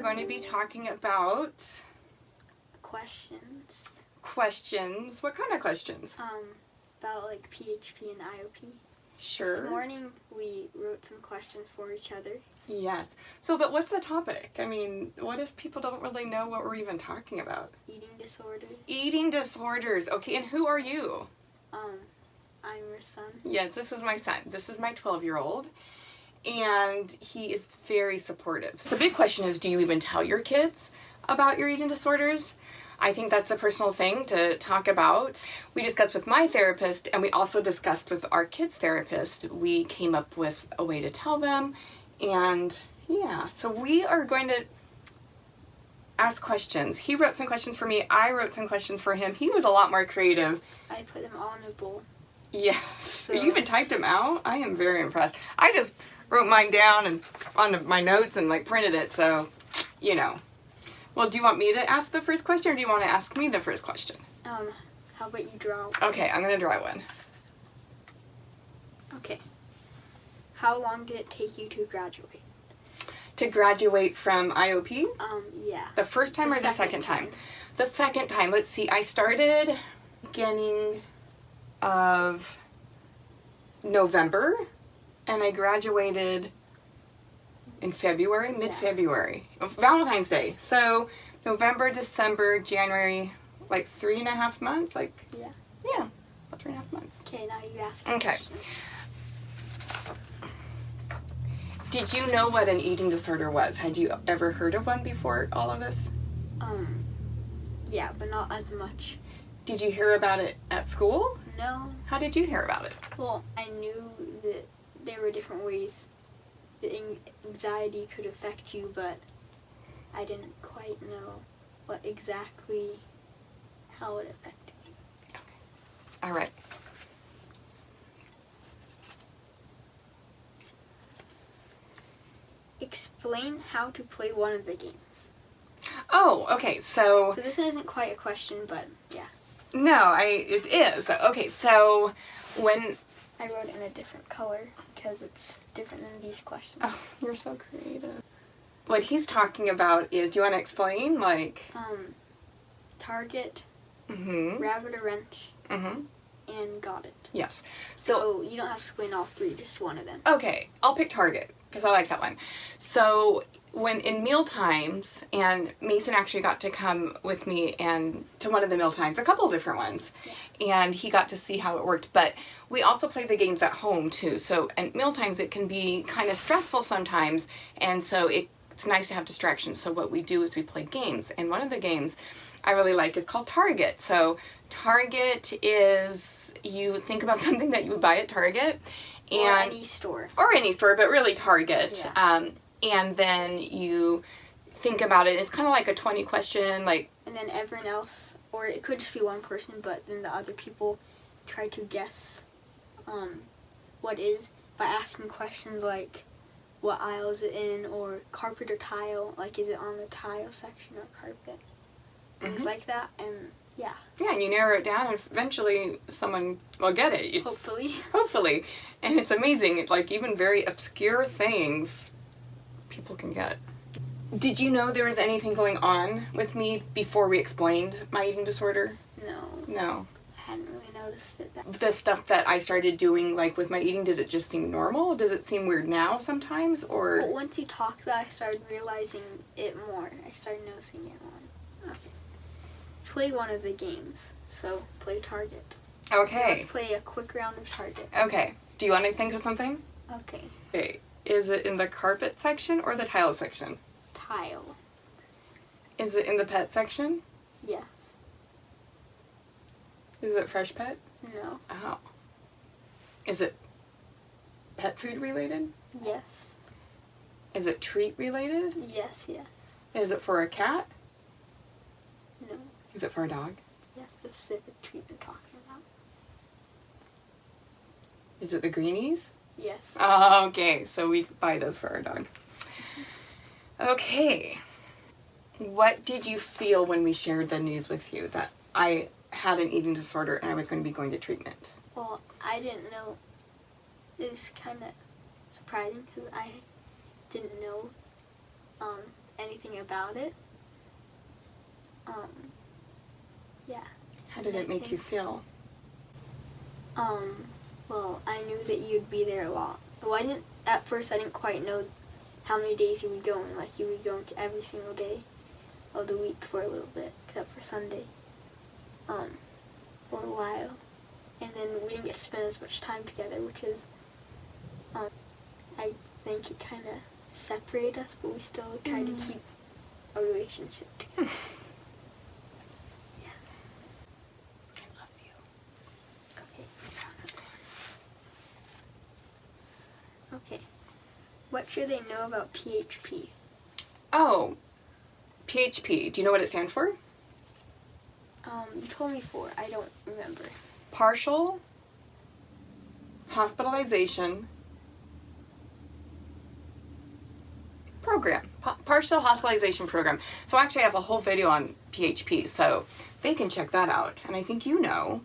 going to be talking about questions. Questions. What kind of questions? About like PHP and IOP. Sure. This morning we wrote some questions for each other. Yes. So, but what's the topic? I mean, what if people don't really know what we're even talking about? Eating disorders. Eating disorders. Okay, and who are you? I'm your son. Yes, this is my son. This is my 12-year-old. And he is very supportive. So the big question is, do you even tell your kids about your eating disorders? I think that's a personal thing to talk about. We discussed with my therapist, and we also discussed with our kids' therapist. We came up with a way to tell them. And yeah, so we are going to ask questions. He wrote some questions for me. I wrote some questions for him. He was a lot more creative. I put them all in a bowl. Yes. So, you even typed them out? I am very impressed. I just wrote mine down and on my notes and like printed it, so, you know. Well, do you want me to ask the first question or do you want to ask me the first question? How about you draw? Okay, I'm going to draw one. Okay. How long did it take you to graduate? To graduate from IOP? Yeah. The first time or the second time? The second time. Let's see. I started beginning of November, and I graduated in February, mid-February, Valentine's Day. So November, December, January, like 3.5 months, like yeah, about 3.5 months. Okay, now you ask. Okay. Did you know what an eating disorder was? Had you ever heard of one before all of this? Yeah, but not as much. Did you hear about it at school? No. How did you hear about it? Well, I knew that there were different ways that anxiety could affect you, but I didn't quite know what exactly, how it affected you. Okay. All right. Explain how to play one of the games. Oh, okay, so this one isn't quite a question, but yeah. No, it is. Okay, so when I wrote it in a different color because it's different than these questions. Oh, you're so creative. What he's talking about is, do you want to explain, like? Target, Mm-hmm. rabbit or wrench, Mm-hmm. and got it. Yes. So you don't have to explain all three, just one of them. Okay, I'll pick target because I like that one. So when in meal times, and Mason actually got to come with me and to one of the meal times, a couple of different ones, and he got to see how it worked. But we also play the games at home too. So at meal times it can be kind of stressful sometimes, and so it's nice to have distractions. So what we do is we play games, and one of the games I really like is called Target. So Target is, you think about something that you would buy at Target, and or any store. Or any store, but really Target. Yeah. And then you think about it. It's kind of like a 20 question, like. And then everyone else, or it could just be one person, but then the other people try to guess what is by asking questions like, what aisle is it in, or carpet or tile, like is it on the tile section or carpet? Things like that, and yeah. Yeah, and you narrow it down, and eventually someone will get it. Hopefully. Hopefully. And it's amazing, like even very obscure things people can get. Did you know there was anything going on with me before we explained my eating disorder? No. No. I hadn't really noticed it. The stuff that I started doing, like with my eating, did it just seem normal? Does it seem weird now sometimes, or? Well, once you talked about it, I started realizing it more. I started noticing it more. Okay. Play one of the games. So, play Target. Okay. Let's play a quick round of Target. Okay. Do you want to think of something? Okay. Okay. Is it in the carpet section or the tile section? Tile. Is it in the pet section? Yes. Is it fresh pet? No. Oh. Is it pet food related? Yes. Is it treat related? Yes, yes. Is it for a cat? No. Is it for a dog? Yes, the specific treat you're talking about. Is it the greenies? Yes. Oh, okay, so we buy those for our dog. Okay. What did you feel when we shared the news with you that I had an eating disorder and I was going to be going to treatment? Well, I didn't know. It was kind of surprising because I didn't know anything about it. Yeah. How did it make you feel? Well, I knew that you'd be there a lot. Well, at first I didn't quite know how many days you would be going. Like, you would be going every single day of the week for a little bit, except for Sunday, for a while. And then we didn't get to spend as much time together, which is, I think it kind of separated us, but we still tried to keep a relationship together. I love you. Okay. What should they know about PHP? Oh, PHP. Do you know what it stands for? You told me 4. I don't remember. Partial hospitalization program. Partial hospitalization program. So actually I have a whole video on PHP, so they can check that out. And I think you know.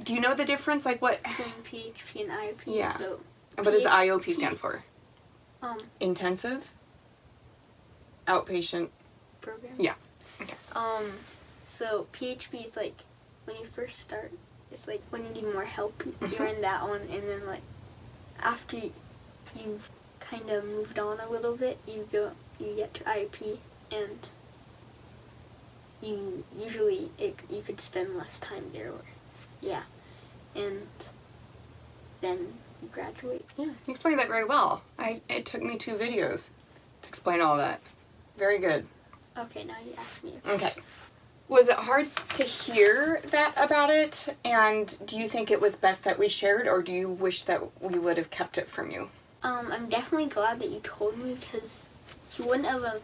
Do you know the difference? Like what? Between PHP and IOP. Yeah. So What does IOP stand for? Intensive outpatient program. Yeah. Okay. So PHP is like when you first start. It's like when you need more help, you're in that one, and then like after you've kind of moved on a little bit, you get to IOP, and you could spend less time there, and then you graduate. Yeah, you explained that very well. It took me 2 videos to explain all that. Very good. Okay, now you ask me. Okay. Was it hard to hear that about it? And do you think it was best that we shared, or do you wish that we would have kept it from you? I'm definitely glad that you told me, because you wouldn't have,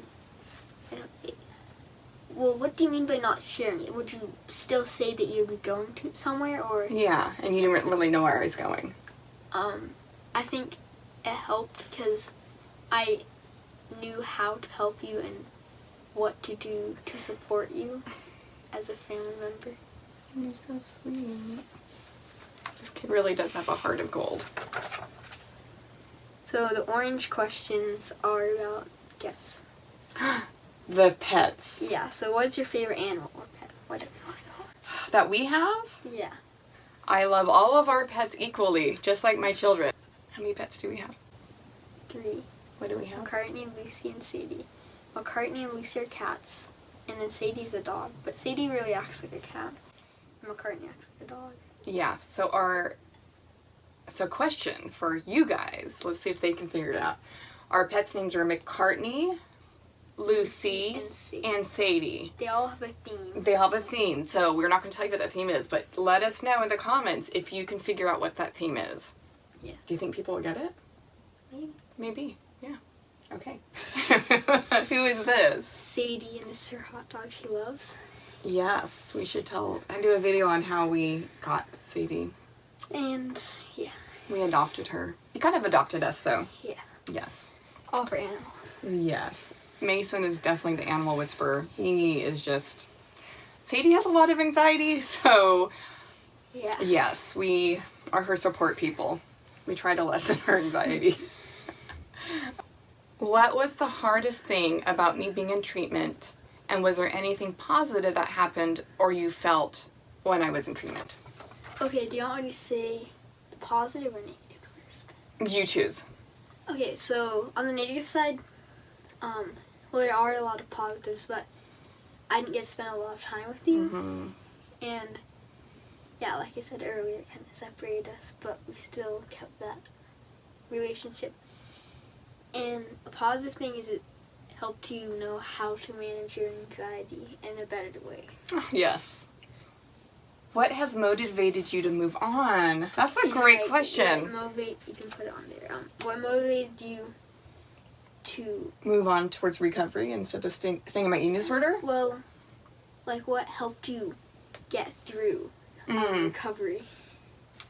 well, what do you mean by not sharing it? Would you still say that you'd be going to somewhere, or? Yeah, and you didn't really know where I was going. I think it helped because I knew how to help you and what to do to support you as a family member. You're so sweet. This kid really does have a heart of gold. So the orange questions are about guess. The pets. Yeah, so what's your favorite animal or pet? Whatever you want to call it. That we have? Yeah. I love all of our pets equally, just like my children. How many pets do we have? 3. What do we have? McCartney, Lucy, and Sadie. McCartney and Lucy are cats, and then Sadie's a dog. But Sadie really acts like a cat, and McCartney acts like a dog. Yeah, so question for you guys. Let's see if they can figure it out. Our pets' names are McCartney, Lucy, and Sadie. They all have a theme. They have a theme, so we're not going to tell you what that theme is, but let us know in the comments if you can figure out what that theme is. Yeah. Do you think people will get it? Maybe. Maybe, yeah. Okay. Who is this? Sadie, and this is her hot dog she loves. Yes, we should do a video on how we got Sadie. And, yeah. We adopted her. She kind of adopted us, though. Yeah. Yes. All for animals. Yes. Mason is definitely the animal whisperer. He is just... Sadie has a lot of anxiety, so... Yeah. Yes, we are her support people. We try to lessen her anxiety. What was the hardest thing about me being in treatment, and was there anything positive that happened or you felt when I was in treatment? Okay, do you want me to say the positive or negative first? You choose. Okay, so on the negative side, well, there are a lot of positives, but I didn't get to spend a lot of time with you. Mm-hmm. And, yeah, like I said earlier, it kind of separated us, but we still kept that relationship. And a positive thing is it helped you know how to manage your anxiety in a better way. Yes. What has motivated you to move on? That's a great question. You can put it on there. What motivated you to... Move on towards recovery instead of staying in my eating disorder? Well, like what helped you get through recovery?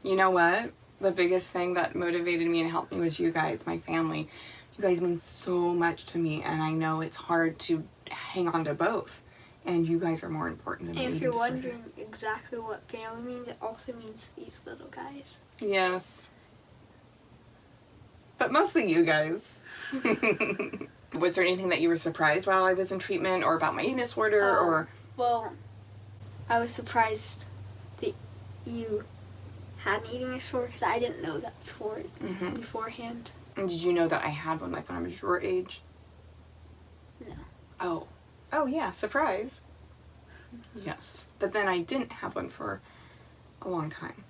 You know what? The biggest thing that motivated me and helped me was you guys, my family. You guys mean so much to me, and I know it's hard to hang on to both. And you guys are more important than me. And if you're wondering exactly what family means, it also means these little guys. Yes. But mostly you guys. Was there anything that you were surprised while I was in treatment, or about my eating disorder, or? Well, I was surprised that you had an eating disorder because I didn't know that beforehand. And did you know that I had one like when I was your age? No. Oh. Oh yeah, surprise. Yes. But then I didn't have one for a long time.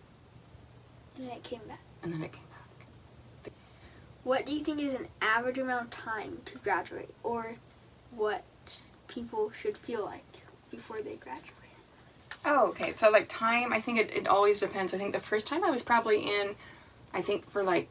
And then it came back. And then it came back. What do you think is an average amount of time to graduate, or what people should feel like before they graduate? Oh, okay. So like time, I think it always depends. I think the first time I was probably in, I think for like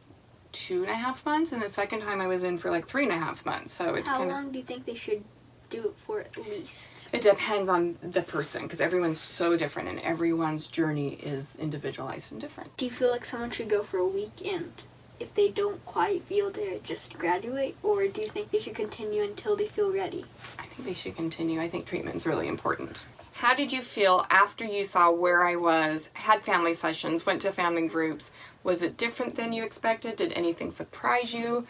2.5 months, and the second time I was in for like 3.5 months. So it How long do you think they should do it for at least? It depends on the person, because everyone's so different and everyone's journey is individualized and different. Do you feel like someone should go for a week, and if they don't quite feel there, just graduate? Or do you think they should continue until they feel ready? I think they should continue. I think treatment's really important. How did you feel after you saw where I was, had family sessions, went to family groups? Was it different than you expected? Did anything surprise you?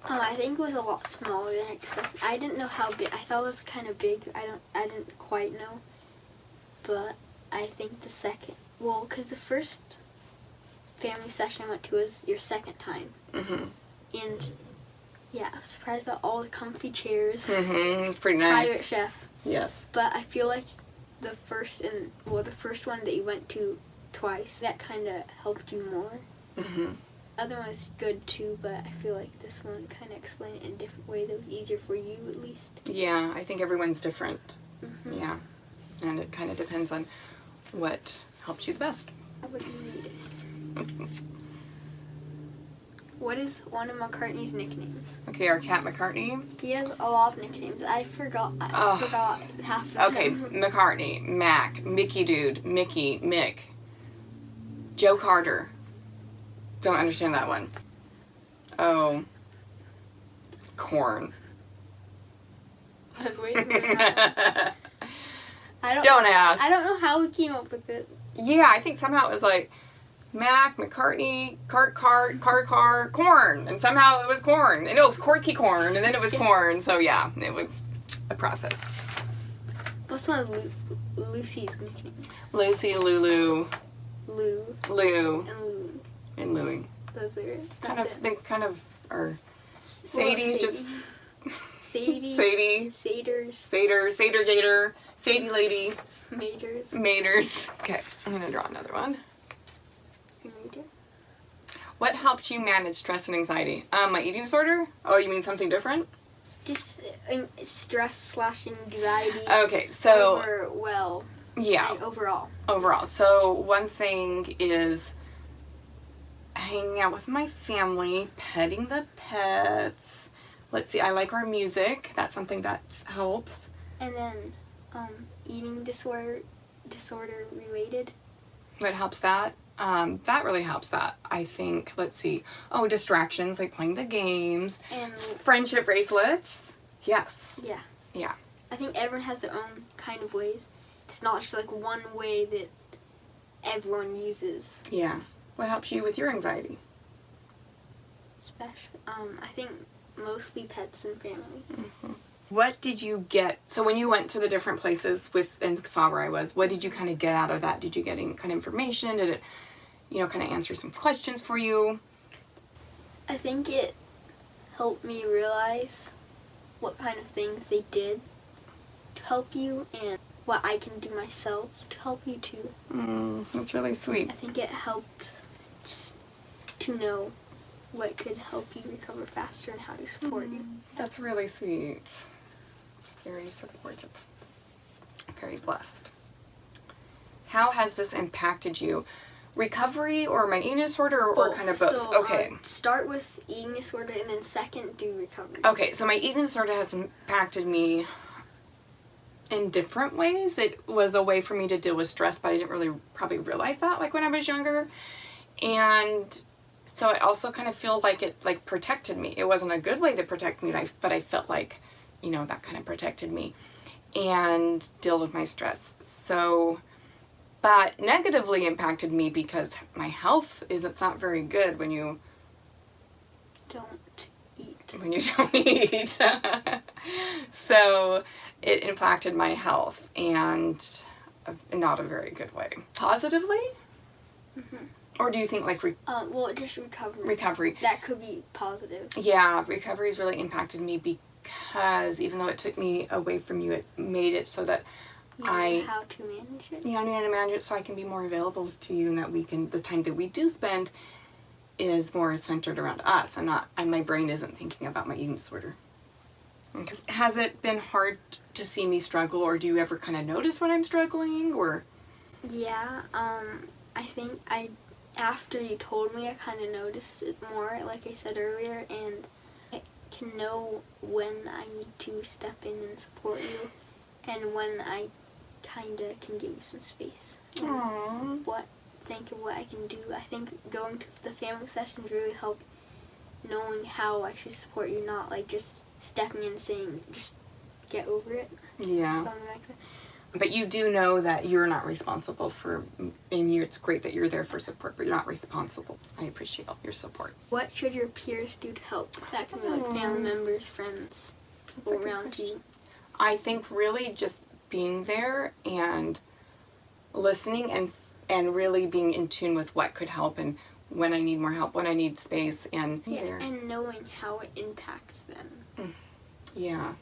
I think it was a lot smaller than I expected. I didn't know how big. I thought it was kind of big. I didn't quite know. But I think the second, well, because the first family session I went to was your second time. Mm-hmm. And yeah, I was surprised about all the comfy chairs. Mm-hmm. It's pretty nice. Private chef. Yes. But I feel like the first one that you went to twice, that kind of helped you more. Mm-hmm. Other one was good too, but I feel like this one kind of explained it in a different way that was easier for you at least. Yeah, I think everyone's different. Mm-hmm. Yeah. And it kind of depends on what helps you the best. What you needed. What is one of McCartney's nicknames? Okay, our cat McCartney. He has a lot of nicknames. I forgot half of them. Okay, McCartney, Mac, Mickey Dude, Mickey, Mick, Joe Carter. Don't understand that one. Oh, Corn. Wait a minute. Don't ask. I don't know how we came up with it. Yeah, I think somehow it was like Mac, McCartney, Cart, Corn. And somehow it was Corn. And it was Corky Corn, and then it was Corn. So yeah, it was a process. What's one of Lucy's nicknames? Lucy, Lulu, Lou, Lou, and Lulu. and Louie. Those are it. They kind of are. Sadie, just Sadie. Sadie. Satyrs. Satyr Gator. Sadie Lady. Maters. Maters. Okay, I'm gonna draw another one. Mater. What helped you manage stress and anxiety? My eating disorder? Oh, you mean something different? Just stress/anxiety. Okay, so yeah, overall. Overall, so one thing is hanging out with my family, petting the pets. Let's see, I like our music. That's something that helps. And then eating disorder related. What helps that? That really helps that. I think, let's see. Oh, distractions, like playing the games. And friendship bracelets. Yes. Yeah. Yeah. I think everyone has their own kind of ways. It's not just like one way that everyone uses. Yeah. What helps you with your anxiety? Especially, I think mostly pets and family. Mm-hmm. What did you get? So when you went to the different places and saw where I was, what did you kind of get out of that? Did you get any kind of information? Did it, kind of answer some questions for you? I think it helped me realize what kind of things they did to help you and what I can do myself to help you too. That's really sweet. I think it helped to know what could help you recover faster and how to support you. That's really sweet. It's very supportive. Very blessed. How has this impacted you? Recovery or my eating disorder or kind of both? So, okay. Start with eating disorder and then second do recovery. Okay, so my eating disorder has impacted me in different ways. It was a way for me to deal with stress, but I didn't really probably realize that when I was younger. And so I also kind of feel like it protected me. It wasn't a good way to protect me, but I felt like, that kind of protected me and deal with my stress. So, but negatively impacted me because my health it's not very good when you don't eat when you don't eat. So it impacted my health, and not a very good way. Positively? Mm-hmm. Or do you think like well, just recovery. recovery? That could be positive. Yeah, recovery's really impacted me because even though it took me away from you, it made it so that You know how to manage it. I need to manage it so I can be more available to you, and that we can, the time that we do spend is more centered around us and not, and my brain isn't thinking about my eating disorder. Has it been hard to see me struggle, or do you ever kind of notice when I'm struggling, or? Yeah, I think after you told me, I kind of noticed it more, like I said earlier, and I can know when I need to step in and support you, and when I kind of can give you some space. Aww. Think of what I can do. I think going to the family sessions really helped, knowing how I should support you, not like just stepping in and saying, just get over it. Yeah. Something like that. But you do know that you're not responsible for, and it's great that you're there for support, but you're not responsible. I appreciate your support. What should your peers do to help? That can be like family members, friends, people around you. I think really just being there and listening and really being in tune with what could help and when I need more help, when I need space, and and knowing how it impacts them. Yeah.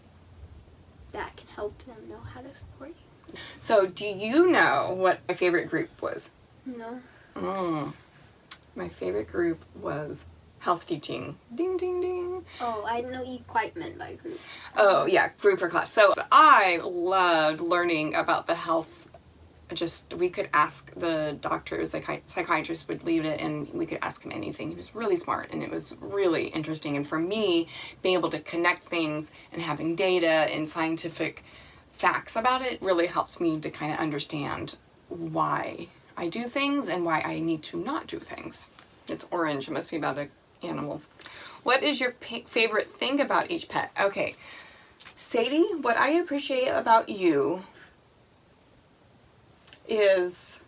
That can help them know how to support you. So, do you know what my favorite group was? No. My favorite group was health teaching. Ding, ding, ding. Oh, I didn't know you quite meant by group. Oh, yeah, group or class. So, I loved learning about the health. We could ask the doctors, the psychiatrist would lead it, and we could ask him anything. He was really smart, and it was really interesting. And for me, being able to connect things and having data and scientific facts about it really helps me to kind of understand why I do things and why I need to not do things. It's orange. It must be about an animal. What is your favorite thing about each pet? Okay, Sadie, what I appreciate about you is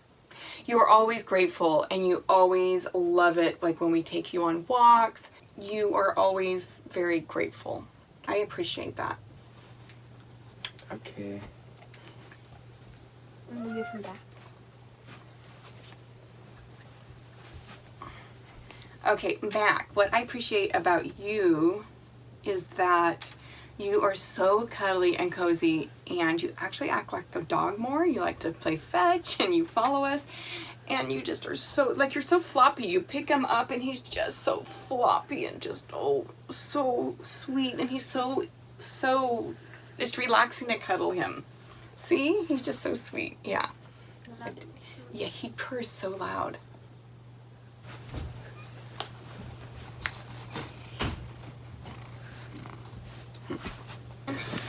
you're always grateful and you always love it. Like when we take you on walks, you are always very grateful. I appreciate that. Okay. I'm gonna give him back. Okay, Mac, what I appreciate about you is that you are so cuddly and cozy, and you actually act like a dog more. You like to play fetch and you follow us, and you just are so, like, you're so floppy. You pick him up and he's just so floppy and just, oh, so sweet, and he's so, it's relaxing to cuddle him. See? He's just so sweet. Yeah. Yeah, he purrs so loud.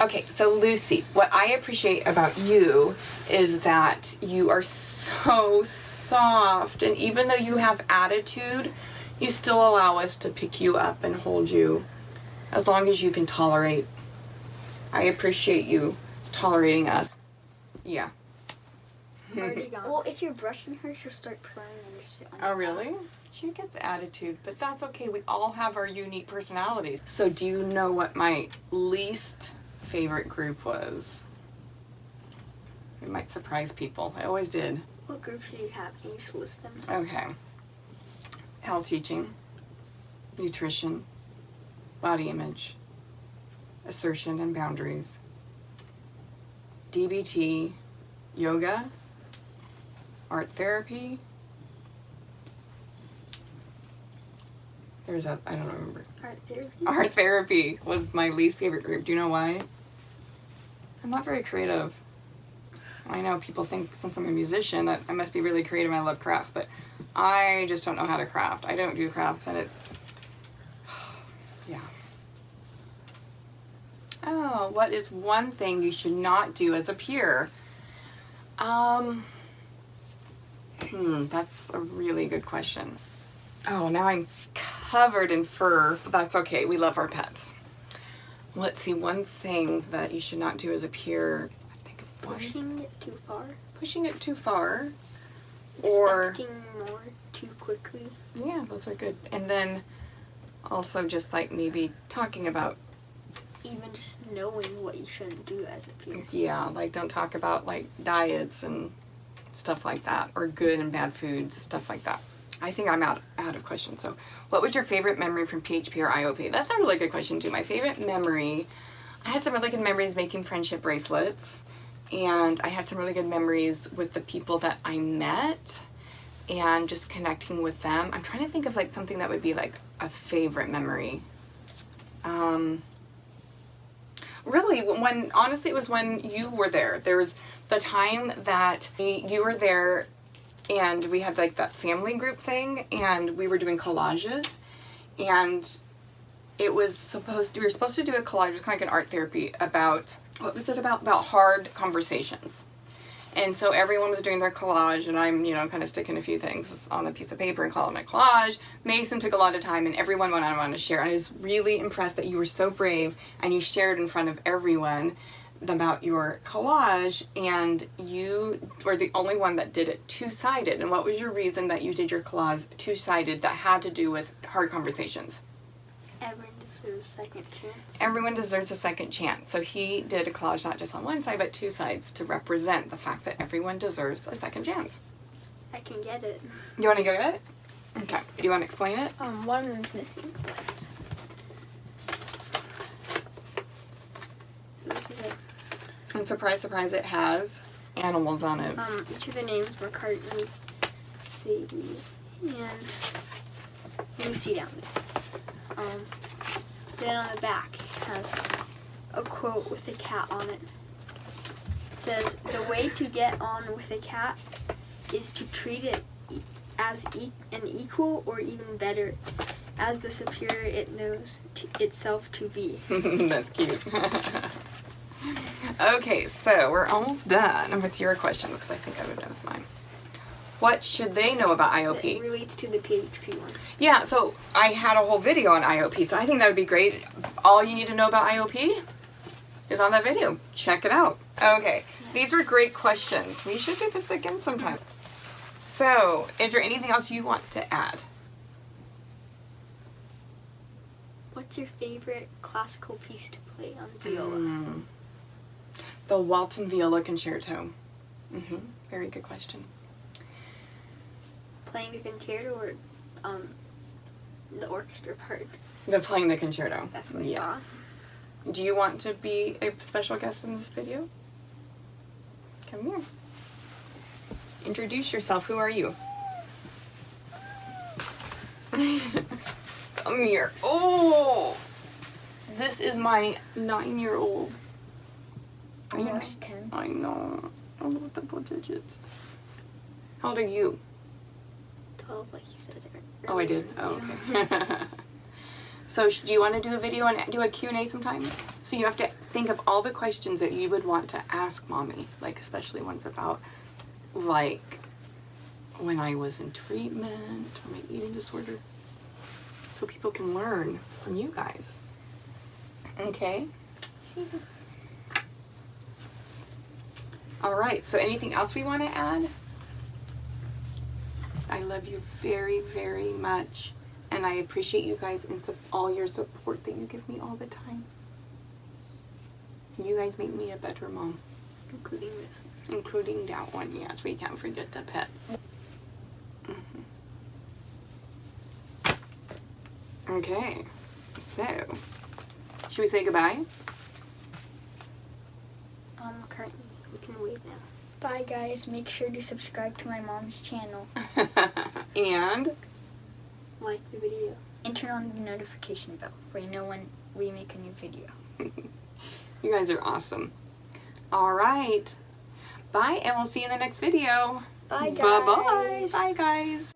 Okay, so Lucy, what I appreciate about you is that you are so soft, and even though you have attitude, you still allow us to pick you up and hold you as long as you can tolerate. I appreciate you tolerating us. Yeah. Well, if you're brushing her, she'll start purring and just sit on Oh, your really? lap. She gets attitude, but that's okay. We all have our unique personalities. So do you know what my least favorite group was? It might surprise people. I always did. What groups do you have? Can you just list them? Okay. Health teaching, nutrition, body image, assertion and boundaries, DBT, yoga, art therapy. There's I don't remember. Art therapy? Art therapy was my least favorite group. Do you know why? I'm not very creative. I know people think since I'm a musician that I must be really creative and I love crafts, but I just don't know how to craft. I don't do crafts, and yeah. Oh, what is one thing you should not do as a peer? That's a really good question. Oh, now I'm covered in fur, but that's okay. We love our pets. Let's see, one thing that you should not do as a peer. I think of one. Pushing it too far. Pushing it too far. Or Expecting more too quickly. yeah, those are good. And then Also just like maybe talking about, Even just knowing what you shouldn't do as a peer. yeah, like don't talk about like diets and stuff like that, or good and bad foods, stuff like that. I think I'm out of questions. So what was your favorite memory from PHP or IOP? That's a really good question too. My favorite memory, I had some really good memories making friendship bracelets, and I had some really good memories with the people that I met and just connecting with them. I'm trying to think of like something that would be like a favorite memory. Really, honestly, it was when you were there. There was the time that you were there and we had like that family group thing and we were doing collages, and we were supposed to do a collage. It was kind of like an art therapy about, what was it about? About hard conversations. And so everyone was doing their collage, and I'm, kind of sticking a few things on a piece of paper and calling it a collage. Mason took a lot of time, and everyone went on to share. I was really impressed that you were so brave, and you shared in front of everyone about your collage, and you were the only one that did it two-sided. And what was your reason that you did your collage two-sided that had to do with hard conversations? Everyone deserves a second chance. Everyone deserves a second chance. So he did a collage not just on one side, but two sides to represent the fact that everyone deserves a second chance. I can get it. You want to go get it? Okay. Do you want to explain it? One of them's missing. So this is it. And surprise, surprise, it has animals on it. Each of the names, McCartney, Sadie, and Lucy down there. Then on the back has a quote with a cat on it. It says, "The way to get on with a cat is to treat it as an equal, or even better, as the superior it knows itself to be." That's cute. Okay, so we're almost done with your question, because I think I would done with mine. What should they know about IOP? It relates to the PHP one. Yeah, so I had a whole video on IOP, so I think that would be great. All you need to know about IOP is on that video. Check it out. Okay, these were great questions. We should do this again sometime. So, is there anything else you want to add? What's your favorite classical piece to play on the viola? The Walton Viola Concerto. Very good question. Playing the concerto or the orchestra part? Playing the concerto. That's what Yes. Do you want to be a special guest in this video? Come here. Introduce yourself. Who are you? Come here. Oh! This is my 9-year-old. Almost 10. I know. Almost double digits. How old are you? 12, like you said it. Oh, I did? Oh, okay. So do you want to do a video and do a Q&A sometime? So you have to think of all the questions that you would want to ask Mommy, like especially ones about, like, when I was in treatment or my eating disorder, so people can learn from you guys. Okay? All right, so anything else we want to add? I love you very, very much. And I appreciate you guys and all your support that you give me all the time. You guys make me a better mom. Including this. Including that one, yes. We can't forget the pets. Okay. So, should we say goodbye? Currently, we can wave now. Bye, guys. Make sure to subscribe to my mom's channel. And Like the video. And turn on the notification bell where you know when we make a new video. you guys are awesome. All right. Bye, and we'll see you in the next video. Bye, guys. Bye-bye. Bye, guys.